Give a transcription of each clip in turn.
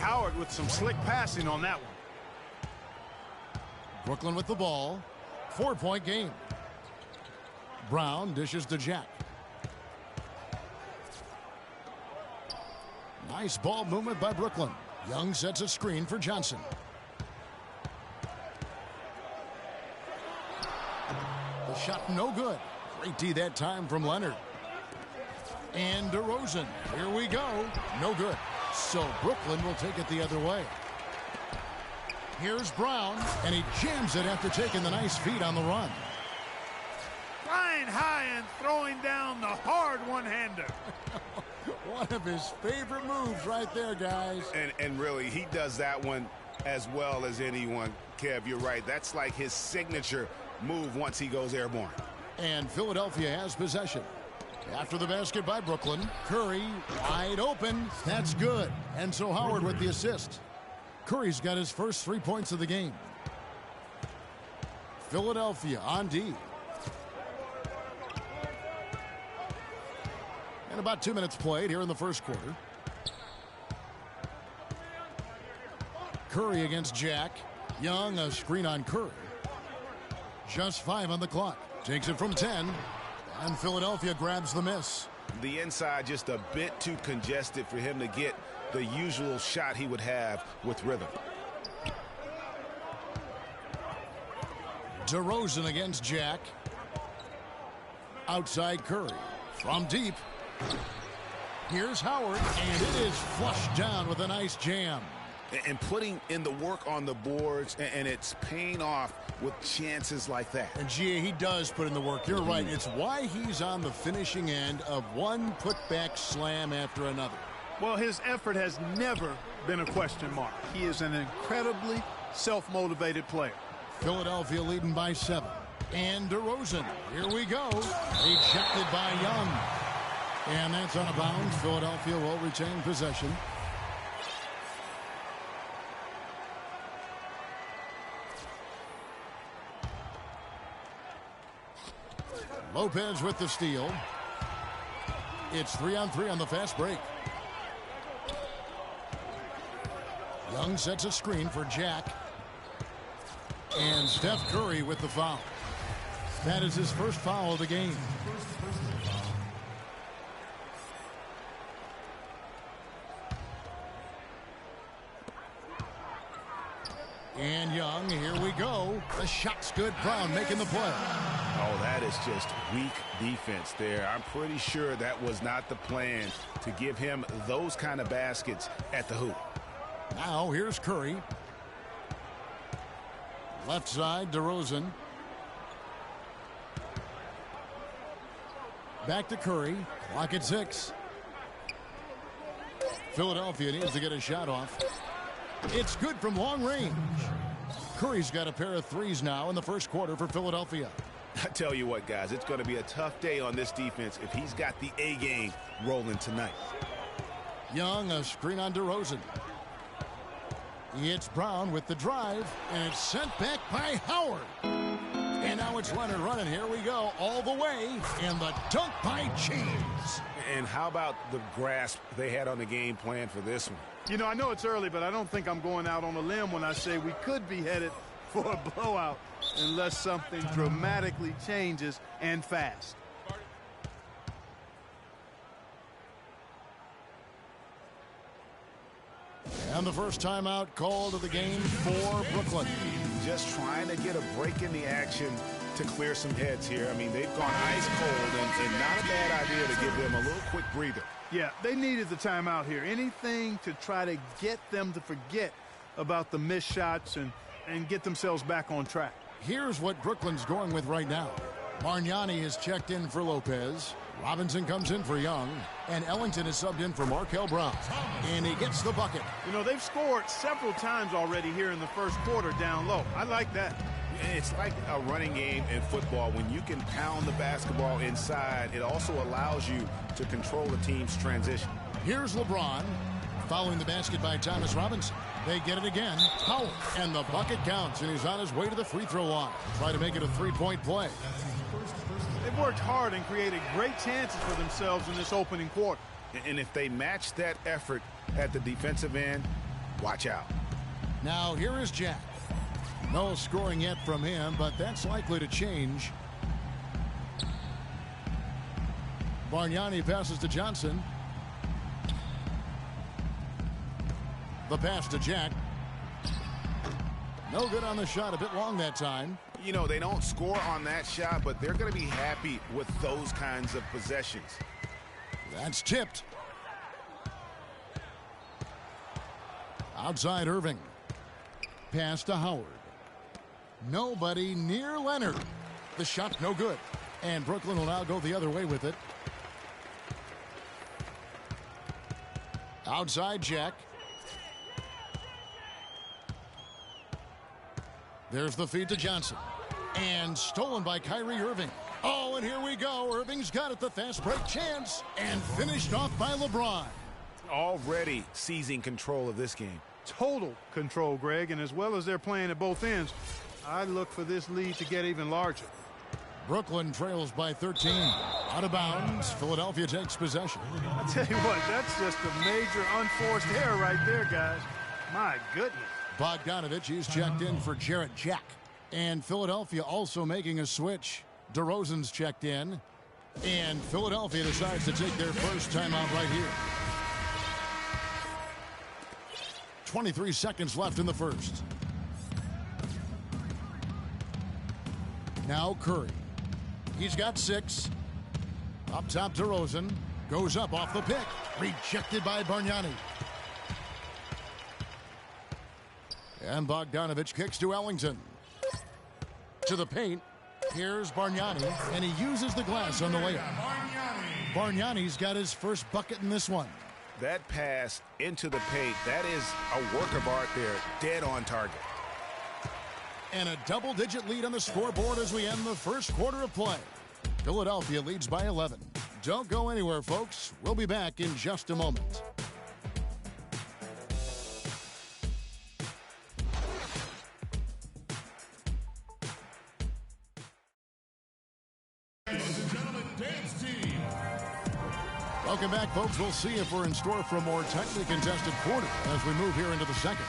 Howard with some slick passing on that one. Brooklyn with the ball. 4-point game. Brown dishes to Jack. Nice ball movement by Brooklyn. Young sets a screen for Johnson. The shot no good. Great D that time from Leonard. And DeRozan. Here we go. No good. So Brooklyn will take it the other way. Here's Brown, and he jams it after taking the nice feed on the run. Flying high and throwing down the hard one-hander. One of his favorite moves right there, guys. And really, he does that one as well as anyone. Kev, you're right. That's like his signature move once he goes airborne. And Philadelphia has possession. After the basket by Brooklyn, Curry wide open. That's good. And so Howard with the assist. Curry's got his first 3 points of the game. Philadelphia on D. And about 2 minutes played here in the first quarter. Curry against Jack. Young, a screen on Curry. Just 5 on the clock. Takes it from 10. And Philadelphia grabs the miss. The inside just a bit too congested for him to get the usual shot he would have with rhythm. DeRozan against Jack. Outside Curry. From deep. Here's Howard, and it is flushed down with a nice jam. And putting in the work on the boards, and it's paying off with chances like that. And G.A., he does put in the work. You're right. It's why he's on the finishing end of one putback slam after another. Well, his effort has never been a question mark. He is an incredibly self-motivated player. Philadelphia leading by 7. And DeRozan. Here we go. Rejected by Young. And that's out of bounds. Philadelphia will retain possession. Lopez with the steal. It's 3-on-3 on the fast break. Young sets a screen for Jack. And Steph Curry with the foul. That is his first foul of the game. And Young, here we go. The shot's good. Brown making the play. Oh, that is just weak defense there. I'm pretty sure that was not the plan to give him those kind of baskets at the hoop. Now here's Curry. Left side, DeRozan. Back to Curry. Clock at 6. Philadelphia needs to get a shot off. It's good from long range. Curry's got a pair of threes now in the first quarter for Philadelphia. I tell you what, guys, it's going to be a tough day on this defense if he's got the A game rolling tonight. Young, a screen on DeRozan. It's Brown with the drive, and it's sent back by Howard. And now it's Leonard running. Here we go, all the way, and the dunk by James. And how about the grasp they had on the game plan for this one? You know, I know it's early, but I don't think I'm going out on a limb when I say we could be headed for a blowout unless something dramatically changes and fast. And the first timeout called of the game for Brooklyn. Just trying to get a break in the action to clear some heads here. I mean, they've gone ice cold, and not a bad idea to give them a little quick breather. Yeah, they needed the timeout here. Anything to try to get them to forget about the missed shots and get themselves back on track. Here's what Brooklyn's going with right now. Bargnani is checked in for Lopez. Robinson comes in for Young. And Ellington is subbed in for Markel Brown. And he gets the bucket. You know, they've scored several times already here in the first quarter down low. I like that. It's like a running game in football. When you can pound the basketball inside, it also allows you to control the team's transition. Here's LeBron. Following the basket by Thomas Robinson. They get it again. Howard. And the bucket counts. And he's on his way to the free throw line. Try to make it a three-point play. They've worked hard and created great chances for themselves in this opening quarter. And if they match that effort at the defensive end, Watch out. Now here is Jack. No scoring yet from him, but that's likely to change. Bargnani passes to Johnson. The pass to Jack. No good on the shot, a bit long that time. You know, they don't score on that shot, but they're going to be happy with those kinds of possessions. That's tipped. Outside Irving. Pass to Howard. Nobody near Leonard. The shot no good. And Brooklyn will now go the other way with it. Outside Jack. There's the feed to Johnson. And stolen by Kyrie Irving. Oh, and here we go. Irving's got it, the fast break chance. And finished off by LeBron. Already seizing control of this game. Total control, Greg, and as well as they're playing at both ends, I look for this lead to get even larger. Brooklyn trails by 13. Out of bounds. Philadelphia takes possession. I tell you what, that's just a major unforced error right there, guys. My goodness. Bogdanovich, he's checked in for Jarrett Jack. And Philadelphia also making a switch. DeRozan's checked in. And Philadelphia decides to take their first timeout right here. 23 seconds left in the first. Now Curry. He's got 6. Up top DeRozan. Goes up off the pick. Rejected by Bargnani. And Bogdanovich kicks to Ellington. To the paint. Here's Bargnani. And he uses the glass on the layup. Bargnani's got his first bucket in this one. That pass into the paint, that is a work of art there. Dead on target. And a double-digit lead on the scoreboard as we end the first quarter of play. Philadelphia leads by 11. Don't go anywhere, folks. We'll be back in just a moment. Welcome back, folks. We'll see if we're in store for a more tightly contested quarter as we move here into the second.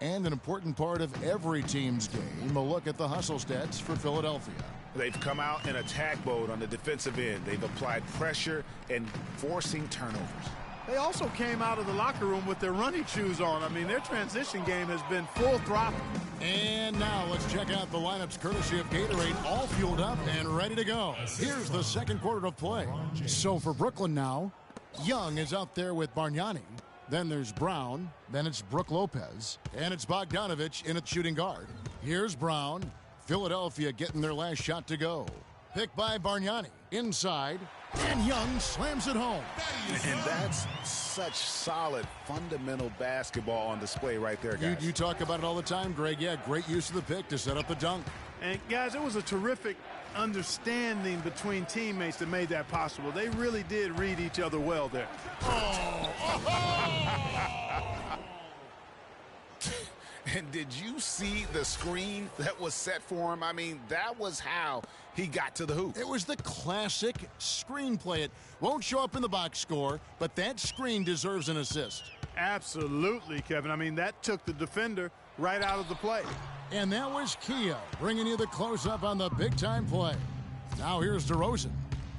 And an important part of every team's game, a look at the hustle stats for Philadelphia. They've come out in attack mode on the defensive end. They've applied pressure and forcing turnovers. They also came out of the locker room with their running shoes on. I mean, their transition game has been full throttle. And now let's check out the lineups courtesy of Gatorade, all fueled up and ready to go. Here's the second quarter of play. So for Brooklyn now, Young is out there with Bargnani. Then there's Brown. Then it's Brook Lopez. And it's Bogdanovich in at shooting guard. Here's Brown. Philadelphia getting their last shot to go. Picked by Bargnani. Inside. And Young slams it home. And that's such solid, fundamental basketball on display right there, guys. You talk about it all the time, Greg. Yeah, great use of the pick to set up the dunk. And, guys, it was a terrific understanding between teammates that made that possible. They really did read each other well there. And did you see the screen that was set for him? I mean, that was how he got to the hoop. It was the classic screenplay. It won't show up in the box score, but that screen deserves an assist. Absolutely, Kevin. I mean, that took the defender right out of the play. And that was Kia bringing you the close-up on the big-time play. Now here's DeRozan.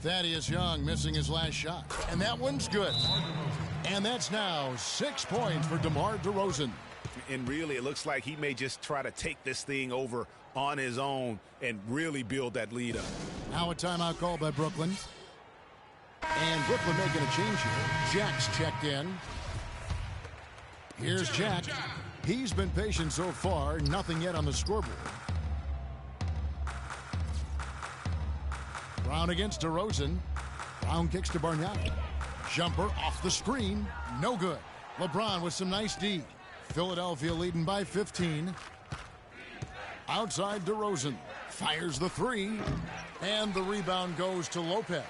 Thaddeus Young missing his last shot. And that one's good. And that's now 6 points for DeMar DeRozan. And really, it looks like he may just try to take this thing over on his own and really build that lead up. Now a timeout call by Brooklyn. And Brooklyn making a change here. Jack's checked in. Here's Jack. He's been patient so far. Nothing yet on the scoreboard. Brown against DeRozan. Brown kicks to Bargnani. Jumper off the screen. No good. LeBron with some nice D. Philadelphia leading by 15. Outside DeRozan. Fires the three. And the rebound goes to Lopez.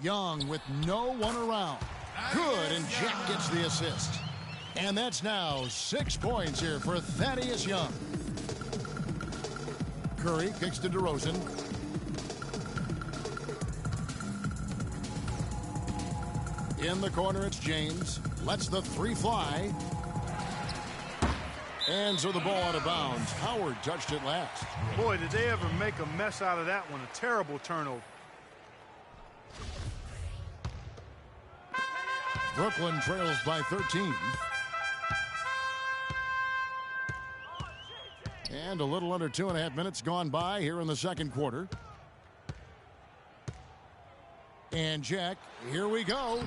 Young with no one around. Good, and Jack gets the assist. And that's now 6 points here for Thaddeus Young. Curry kicks to DeRozan. In the corner, it's James. Lets the three fly. And so the ball out of bounds. Howard touched it last. Boy, did they ever make a mess out of that one. A terrible turnover. Brooklyn trails by 13. And a little under 2.5 minutes gone by here in the second quarter. And Jack, here we go.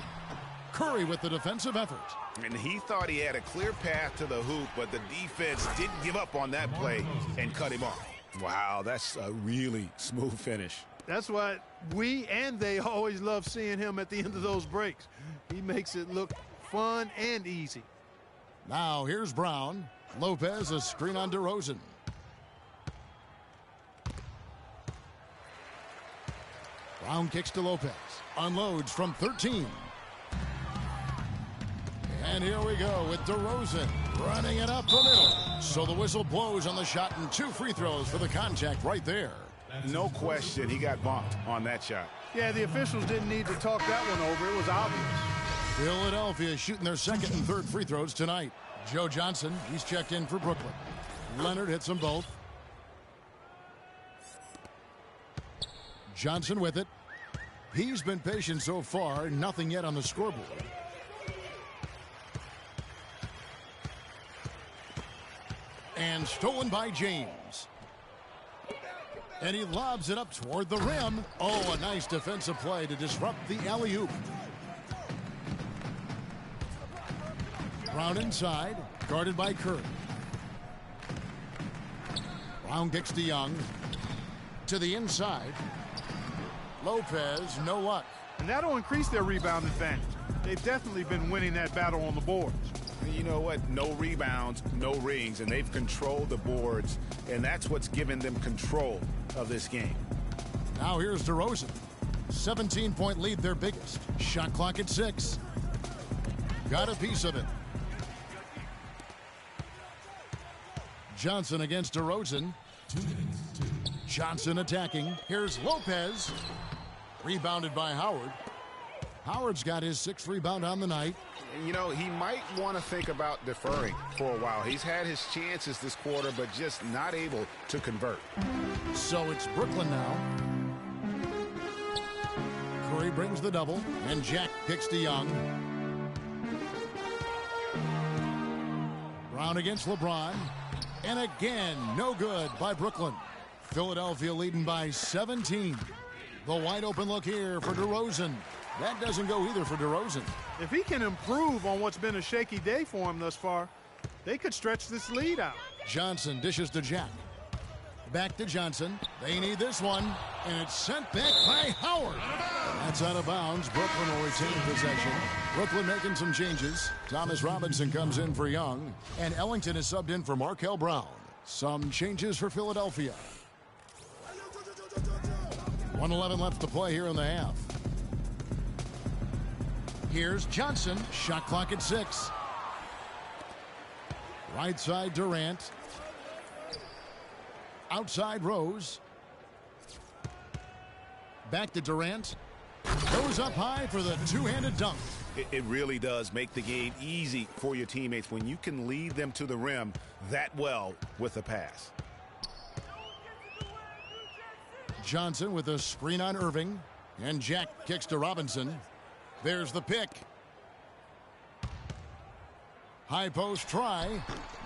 Curry with the defensive effort. And he thought he had a clear path to the hoop, but the defense didn't give up on that play and cut him off. Wow, that's a really smooth finish. That's why we and they always love seeing him at the end of those breaks. He makes it look fun and easy. Now here's Brown. Lopez, a screen on DeRozan. Brown kicks to Lopez. Unloads from 13. And here we go with DeRozan running it up the middle. So the whistle blows on the shot and 2 free throws for the contact right there. No question, he got bumped on that shot. Yeah, the officials didn't need to talk that one over. It was obvious. Philadelphia shooting their second and third free throws tonight. Joe Johnson, he's checked in for Brooklyn. Leonard hits them both. Johnson with it. He's been patient so far. Nothing yet on the scoreboard. And stolen by James. And he lobs it up toward the rim. Oh, a nice defensive play to disrupt the alley-oop. Brown inside, guarded by Curry. Brown kicks to Young. To the inside. Lopez, no luck. And that'll increase their rebound advantage. They've definitely been winning that battle on the boards. You know what? No rebounds, no rings, and they've controlled the boards, and that's what's given them control of this game. Now here's DeRozan. 17-point lead, their biggest. Shot clock at 6. Got a piece of it. Johnson against DeRozan. Johnson attacking. Here's Lopez. Rebounded by Howard. Howard's got his 6th rebound on the night. You know, he might want to think about deferring for a while. He's had his chances this quarter, but just not able to convert. So it's Brooklyn now. Curry brings the double, and Jack kicks to Young. Brown against LeBron. And again, no good by Brooklyn. Philadelphia leading by 17. The wide open look here for DeRozan. That doesn't go either for DeRozan. If he can improve on what's been a shaky day for him thus far, they could stretch this lead out. Johnson dishes to Jack. Back to Johnson. They need this one. And it's sent back by Howard. That's out of bounds. Brooklyn will retain possession. Brooklyn making some changes. Thomas Robinson comes in for Young. And Ellington is subbed in for Markel Brown. Some changes for Philadelphia. 1:11 left to play here in the half. Here's Johnson. Shot clock at 6. Right side Durant. Outside Rose. Back to Durant. Goes up high for the two-handed dunk. It really does make the game easy for your teammates when you can lead them to the rim that well with a pass. Johnson with a screen on Irving. And Jack kicks to Robinson. There's the pick. High post try.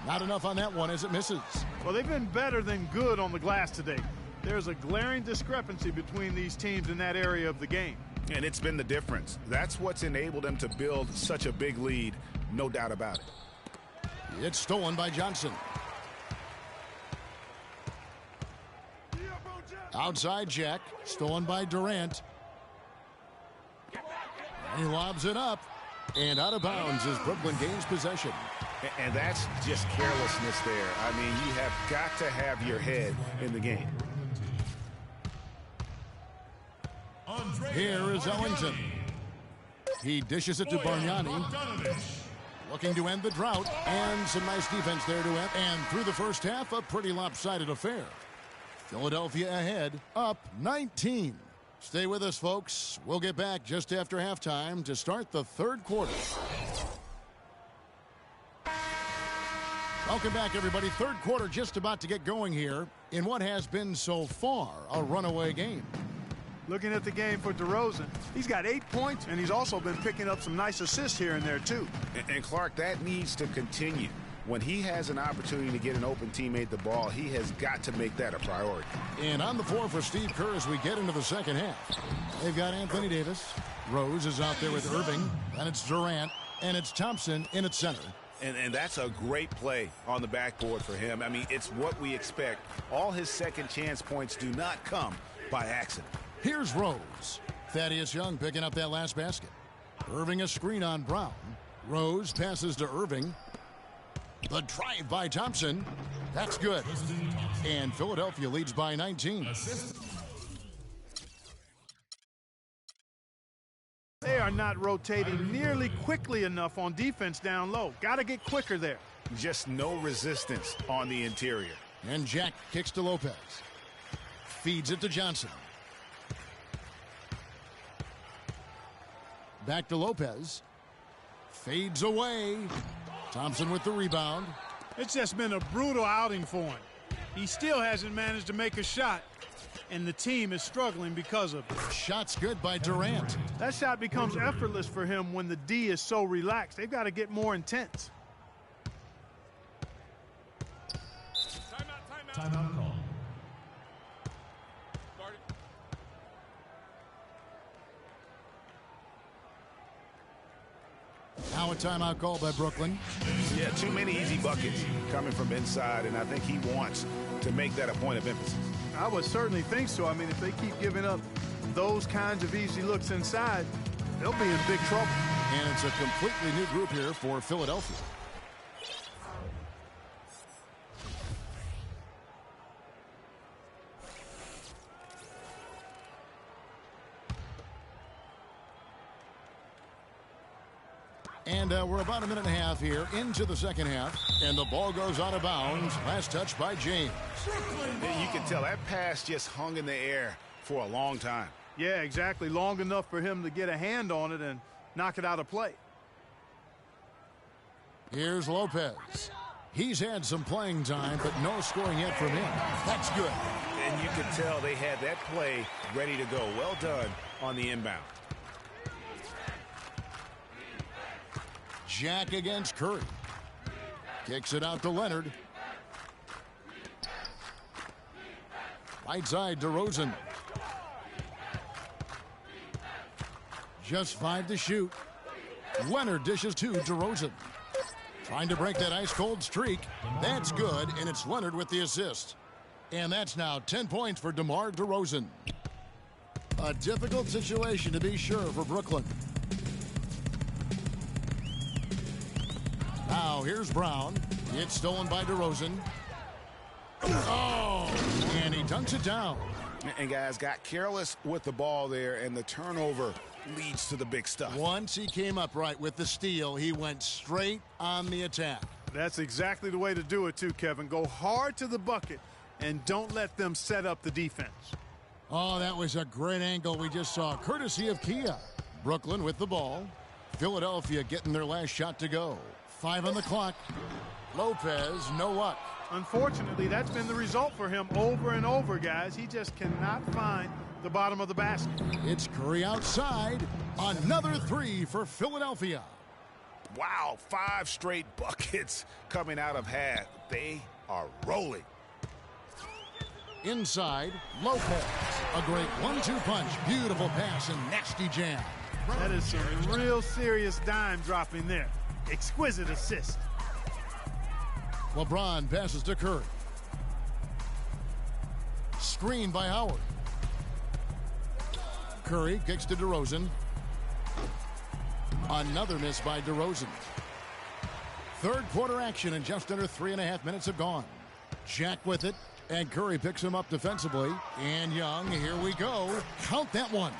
Not enough on that one as it misses. Well, they've been better than good on the glass today. There's a glaring discrepancy between these teams in that area of the game. And it's been the difference. That's what's enabled them to build such a big lead. No doubt about it. It's stolen by Johnson. Outside Jack. Stolen by Durant. He lobs it up. And out of bounds as Brooklyn gains possession. And that's just carelessness there. I mean, you have got to have your head in the game. Here is Ellington. He dishes it to Bargnani. Looking to end the drought. And some nice defense there to end. And through the first half, a pretty lopsided affair. Philadelphia ahead, up 19. Stay with us, folks. We'll get back just after halftime to start the third quarter. Welcome back, everybody. Third quarter just about to get going here in what has been so far a runaway game. Looking at the game for DeRozan, he's got 8 points, and he's also been picking up some nice assists here and there, too. And Clark, that needs to continue. When he has an opportunity to get an open teammate the ball, he has got to make that a priority. And on the floor for Steve Kerr as we get into the second half. They've got Anthony Davis. Rose is out there with Irving. And it's Durant. And it's Thompson in at center. And that's a great play on the backboard for him. I mean, it's what we expect. All his second chance points do not come by accident. Here's Rose. Thaddeus Young picking up that last basket. Irving a screen on Brown. Rose passes to Irving. The drive by Thompson. That's good. And Philadelphia leads by 19. They are not rotating nearly quickly enough on defense down low. Got to get quicker there. Just no resistance on the interior. And Jack kicks to Lopez. Feeds it to Johnson. Back to Lopez. Fades away. Thompson with the rebound. It's just been a brutal outing for him. He still hasn't managed to make a shot, and the team is struggling because of it. Shot's good by Durant. That shot becomes effortless for him when the D is so relaxed. They've got to get more intense. Timeout call. Now a timeout call by Brooklyn. Yeah, too many easy buckets coming from inside, and I think he wants to make that a point of emphasis. I would certainly think so. I mean, if they keep giving up those kinds of easy looks inside, they'll be in big trouble. And it's a completely new group here for Philadelphia. And we're about a minute and a half here into the second half. And the ball goes out of bounds. Last touch by James. You can tell that pass just hung in the air for a long time. Yeah, exactly. Long enough for him to get a hand on it and knock it out of play. Here's Lopez. He's had some playing time, but no scoring yet from him. That's good. And you can tell they had that play ready to go. Well done on the inbound. Jack against Curry. Kicks it out to Leonard. Right side, DeRozan. Just 5 to shoot. Leonard dishes to DeRozan. Trying to break that ice-cold streak. That's good, and it's Leonard with the assist. And that's now 10 points for DeMar DeRozan. A difficult situation to be sure for Brooklyn. Now here's Brown. It's stolen by DeRozan. Oh, and he dunks it down. And guys got careless with the ball there, and the turnover leads to the big stuff. Once he came up right with the steal, he went straight on the attack. That's exactly the way to do it too, Kevin. Go hard to the bucket and don't let them set up the defense. Oh, that was a great angle we just saw, courtesy of Kia. Brooklyn with the ball. Philadelphia getting their last shot to go. 5 on the clock. Lopez, no luck. Unfortunately, that's been the result for him over and over, guys. He just cannot find the bottom of the basket. It's Curry outside. Another 3 for Philadelphia. Wow, 5 straight buckets coming out of half. They are rolling. Inside, Lopez. A great 1-2 punch. Beautiful pass and nasty jam. That is some real serious dime dropping there. Exquisite assist. LeBron passes to Curry. Screen by Howard. Curry kicks to DeRozan. Another miss by DeRozan. Third quarter action and just under 3.5 minutes have gone. Jack with it, and Curry picks him up defensively. And Young, here we go. Count that one.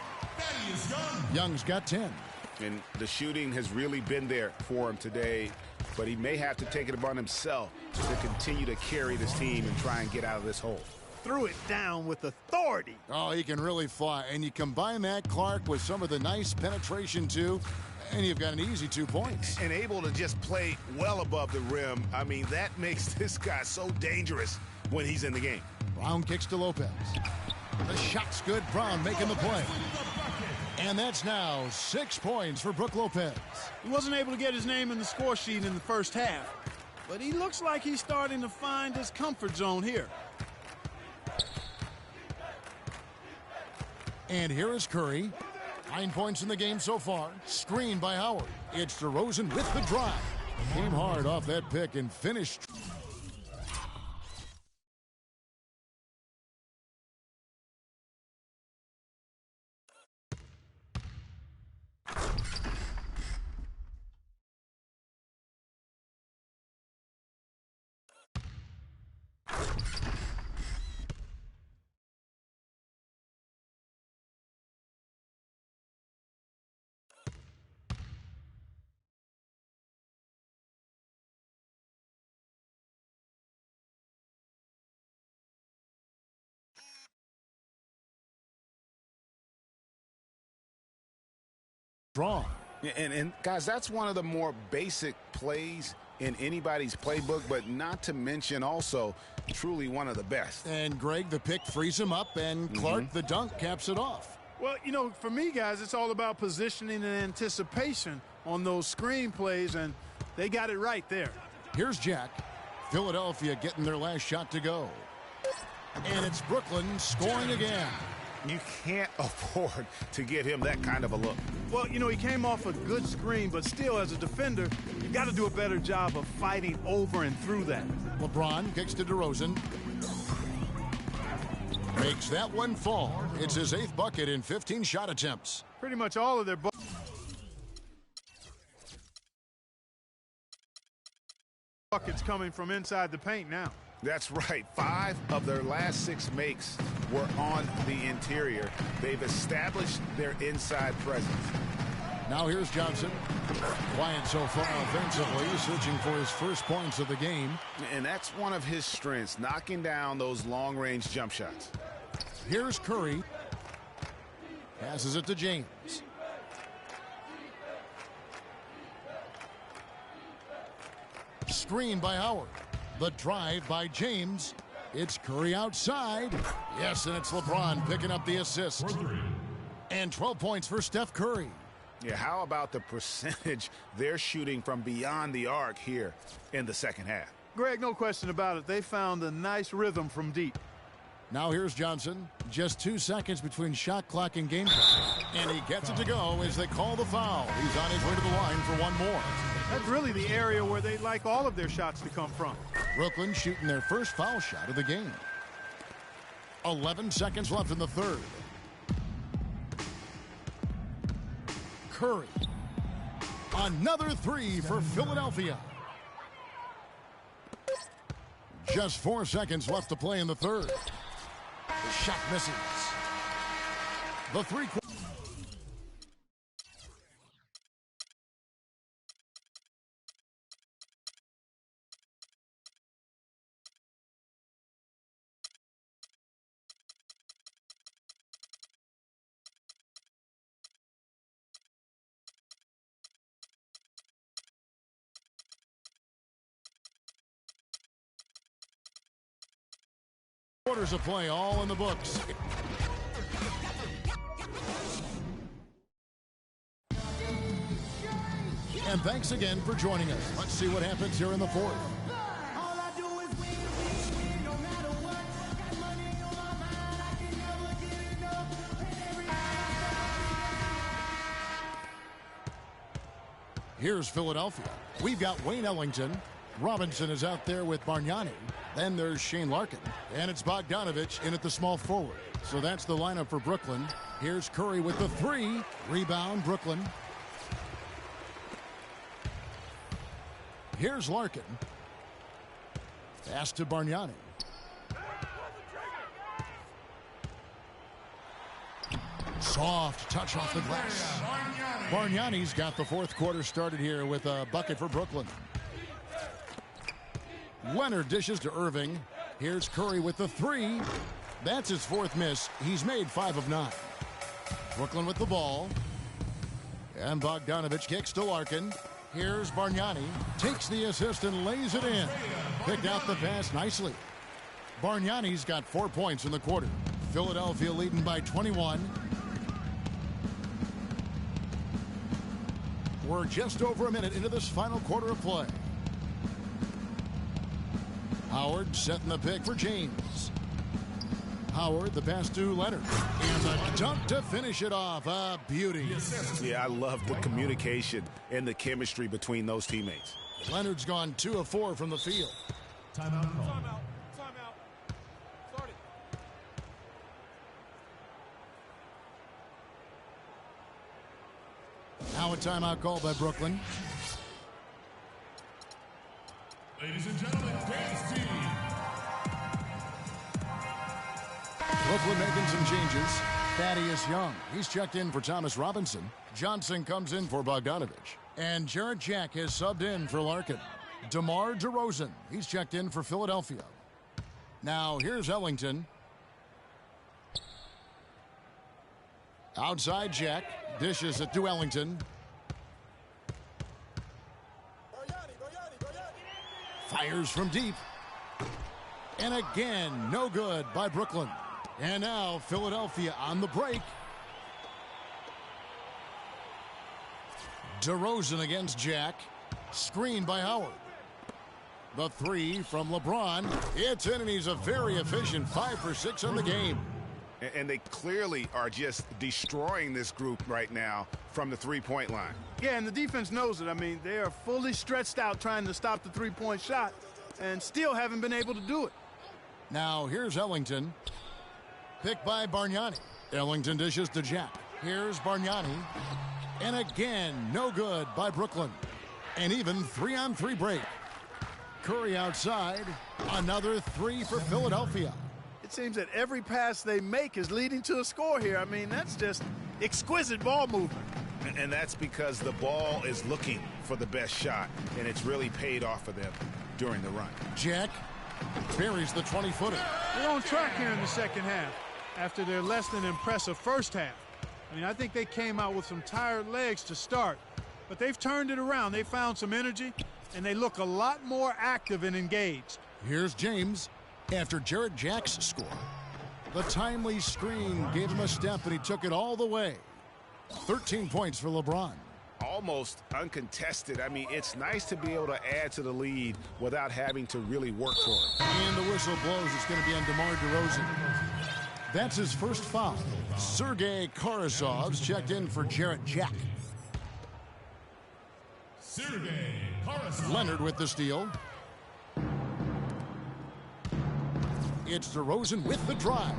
Young's got 10. And the shooting has really been there for him today, but he may have to take it upon himself to continue to carry this team and try and get out of this hole. threw it down with authority. Oh, he can really fly. And you combine that, Clark, with some of the nice penetration, too, and you've got an easy 2 points. And able to just play well above the rim. I mean, that makes this guy so dangerous when he's in the game. Brown kicks to Lopez. The shot's good. Brown making the play. And that's now 6 points for Brook Lopez. He wasn't able to get his name in the score sheet in the first half, but he looks like he's starting to find his comfort zone here. And here is Curry. 9 points in the game so far. Screen by Howard. It's DeRozan with the drive. Came hard off that pick and finished. Draw. And guys, that's one of the more basic plays in anybody's playbook, but not to mention also truly one of the best. And Greg, the pick frees him up, and Clark, the dunk, caps it off. Well, you know, for me, guys, it's all about positioning and anticipation on those screen plays, and they got it right there. Here's Jack. Philadelphia getting their last shot to go. And it's Brooklyn scoring again. You can't afford to give him that kind of a look. Well, you know, he came off a good screen, but still, as a defender, you got to do a better job of fighting over and through that. LeBron kicks to DeRozan. Makes that one fall. It's his 8th bucket in 15 shot attempts. Pretty much all of their buckets coming from inside the paint now. That's right. 5 of their last 6 makes were on the interior. They've established their inside presence. Now here's Johnson. Quiet so far offensively, searching for his first points of the game. And that's one of his strengths, knocking down those long-range jump shots. Here's Curry. Passes it to James. Screen by Howard. The drive by James. It's Curry outside. Yes, and it's LeBron picking up the assist. And 12 points for Steph Curry. Yeah, how about the percentage they're shooting from beyond the arc here in the second half? Greg, no question about it. They found a nice rhythm from deep. Now here's Johnson. Just 2 seconds between shot clock and game clock. And he gets it to go as they call the foul. He's on his way to the line for one more. That's really the area where they'd like all of their shots to come from. Brooklyn shooting their first foul shot of the game. 11 seconds left in the third. Curry. Another 3 for Philadelphia. Just 4 seconds left to play in the third. The shot misses. The three-quarter. Quarters of play all in the books. And thanks again for joining us. Let's see what happens here in the fourth. Here's Philadelphia. We've got Wayne Ellington. Robinson is out there with Bargnani. Then there's Shane Larkin. And it's Bogdanovich in at the small forward. So that's the lineup for Brooklyn. Here's Curry with the 3. Rebound, Brooklyn. Here's Larkin. Pass to Bargnani. Soft touch off the glass. Bargnani's got the fourth quarter started here with a bucket for Brooklyn. Leonard dishes to Irving. Here's Curry with the three. That's his fourth miss. He's made 5 of 9. Brooklyn with the ball. And Bogdanovich kicks to Larkin. Here's Bargnani. Takes the assist and lays it in. Picked out the pass nicely. Bargnani's got 4 points in the quarter. Philadelphia leading by 21. We're just over a minute into this final quarter of play. Howard setting the pick for James. Howard, the pass to Leonard. And the dunk to finish it off. A beauty. Yeah, I love the communication and the chemistry between those teammates. Leonard's gone 2 of 4 from the field. Timeout. Timeout. Start it. Now a timeout called by Brooklyn. Ladies and gentlemen, dance team. Brooklyn making some changes. Thaddeus Young, he's checked in for Thomas Robinson. Johnson comes in for Bogdanovich. And Jarrett Jack has subbed in for Larkin. DeMar DeRozan, he's checked in for Philadelphia. Now here's Ellington. Outside Jack, dishes it to Ellington. Fires from deep. And again, no good by Brooklyn. And now Philadelphia on the break. DeRozan against Jack. Screen by Howard. The three from LeBron. It's in, and he's a very efficient 5 for 6 on the game. And they clearly are just destroying this group right now from the three-point line. Yeah, and the defense knows it. I mean, they are fully stretched out trying to stop the three-point shot and still haven't been able to do it. Now here's Ellington. Picked by Bargnani. Ellington dishes to Jack. Here's Bargnani. And again, no good by Brooklyn. An even 3-on-3 break. Curry outside. Another 3 for Philadelphia. It seems that every pass they make is leading to a score here. I mean, that's just exquisite ball movement. And that's because the ball is looking for the best shot, and it's really paid off for them during the run. Jack buries the 20-footer. They're on track here in the second half after their less than impressive first half. I mean, I think they came out with some tired legs to start, but they've turned it around. They found some energy, and they look a lot more active and engaged. Here's James after Jarrett Jack's score. The timely screen gave him a step, and he took it all the way. 13 points for LeBron. Almost uncontested. I mean, it's nice to be able to add to the lead without having to really work for it. And the whistle blows. It's going to be on DeMar DeRozan. That's his first foul. Sergei Karasov's checked in for Jarrett Jack. Sergei Karasov. Leonard with the steal. It's DeRozan with the drive.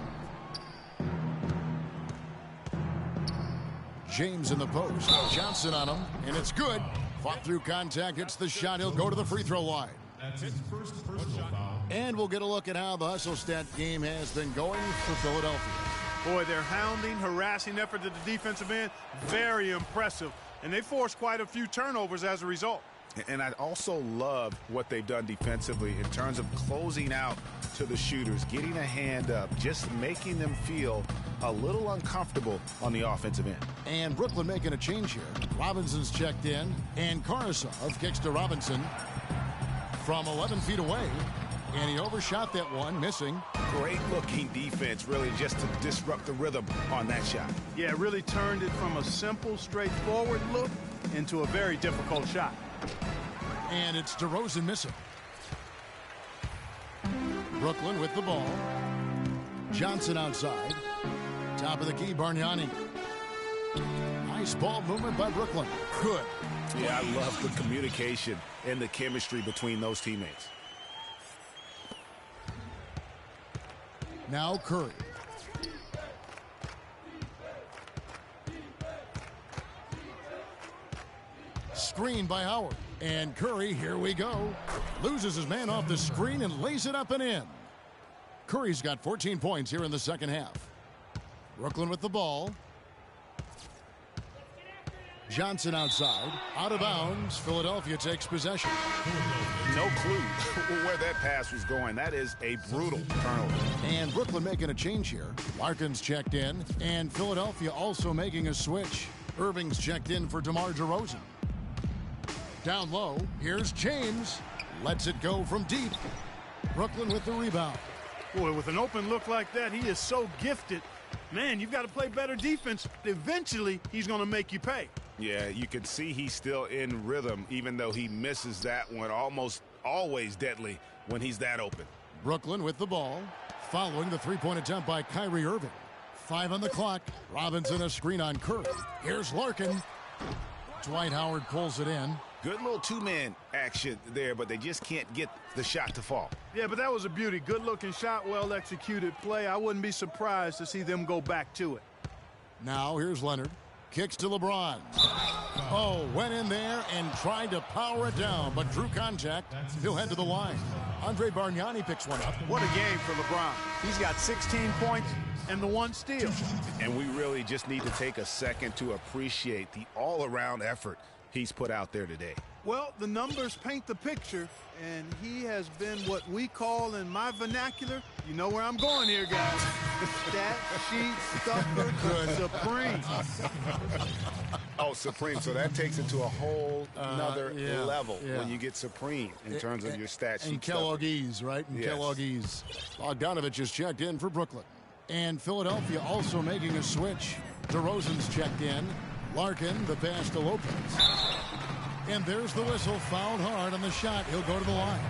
James in the post. Johnson on him, and it's good. Fought through contact, hits the shot. He'll go to the free throw line. That's his first personal foul. And we'll get a look at how the hustle stat game has been going for Philadelphia. Boy, their hounding, harassing effort at the defensive end, very impressive. And they forced quite a few turnovers as a result. And I also love what they've done defensively in terms of closing out to the shooters, getting a hand up, just making them feel a little uncomfortable on the offensive end. And Brooklyn making a change here. Robinson's checked in, and Karasov kicks to Robinson from 11 feet away. And he overshot that one, missing. Great looking defense, really, just to disrupt the rhythm on that shot. Yeah, it really turned it from a simple, straightforward look into a very difficult shot. And it's DeRozan missing. Brooklyn with the ball. Johnson outside. Top of the key, Bargnani. Nice ball movement by Brooklyn. Good. Yeah, I love the communication and the chemistry between those teammates. Now Curry. Screen by Howard. And Curry, here we go. Loses his man off the screen and lays it up and in. Curry's got 14 points here in the second half. Brooklyn with the ball. Johnson outside. Out of bounds. Philadelphia takes possession. No clue where that pass was going. That is a brutal turnover. And Brooklyn making a change here. Larkin's checked in. And Philadelphia also making a switch. Irving's checked in for DeMar DeRozan. Down low. Here's James. Lets it go from deep. Brooklyn with the rebound. Boy, with an open look like that, he is so gifted. Man, you've got to play better defense. Eventually, he's going to make you pay. Yeah, you can see he's still in rhythm, even though he misses that one almost always deadly when he's that open. Brooklyn with the ball. Following the three-point attempt by Kyrie Irving. 5 on the clock. Robinson a screen on Curry. Here's Larkin. Dwight Howard pulls it in. Good little two-man action there, but they just can't get the shot to fall. Yeah, but that was a beauty. Good-looking shot, well-executed play. I wouldn't be surprised to see them go back to it. Now here's Leonard. Kicks to LeBron. Oh, went in there and tried to power it down, but drew contact. He'll head to the line. Andre Bargnani picks one up. What a game for LeBron. He's got 16 points and the 1 steal. And we really just need to take a second to appreciate the all-around effort he's put out there today. Well, the numbers paint the picture, and he has been what we call in my vernacular, you know where I'm going here, guys, stat sheet stuffer supreme. Oh, supreme. So that takes it to a whole nother level when you get supreme in terms of your stat sheet. And Kelloggese, right? And Yes. Kelloggese. Bogdanovich is checked in for Brooklyn. And Philadelphia also making a switch. DeRozan's checked in. Larkin, the pass to Lopez. And there's the whistle, fouled hard on the shot. He'll go to the line.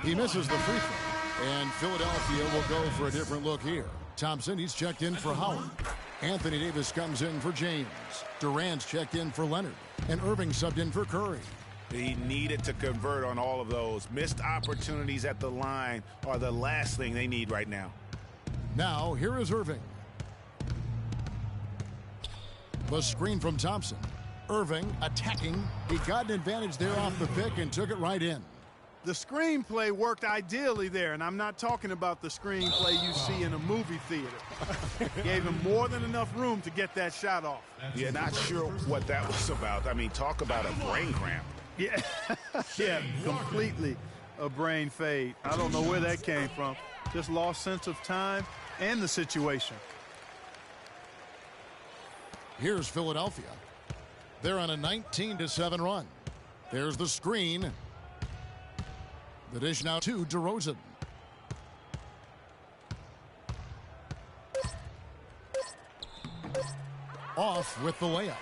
He misses the free throw. And Philadelphia will go for a different look here. Thompson, he's checked in for Howard. Anthony Davis comes in for James. Durant's checked in for Leonard. And Irving subbed in for Curry. He needed to convert on all of those. Missed opportunities at the line are the last thing they need right now. Now, here is Irving. The screen from Thompson. Irving attacking. He got an advantage there off the pick and took it right in. The screenplay worked ideally there, and I'm not talking about the screenplay you see in a movie theater. Gave him more than enough room to get that shot off. Yeah, not sure what that was about. I mean, talk about a brain cramp. Yeah, yeah, completely a brain fade. I don't know where that came from. Just lost sense of time and the situation. Here's Philadelphia. They're on a 19-7 run. There's the screen. The dish now to DeRozan. Off with the layup.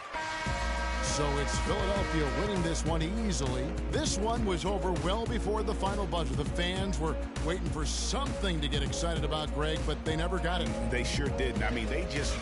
So it's Philadelphia winning this one easily. This one was over well before the final buzzer. The fans were waiting for something to get excited about, Greg, but they never got it. They sure didn't. I mean, they just...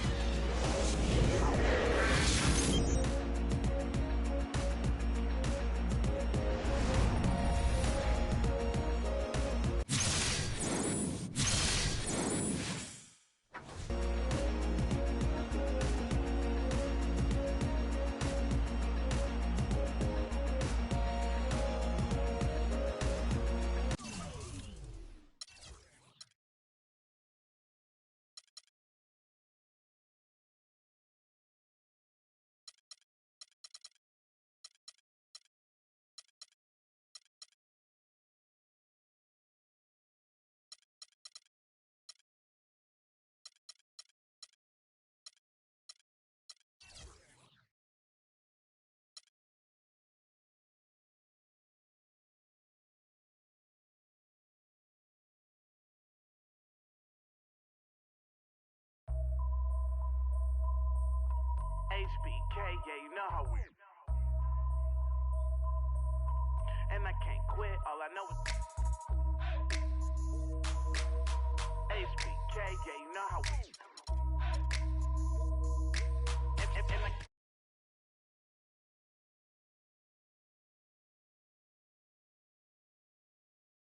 HBK, yeah, you know how we. And I can't quit, all I know is HBK, yeah, you know how we.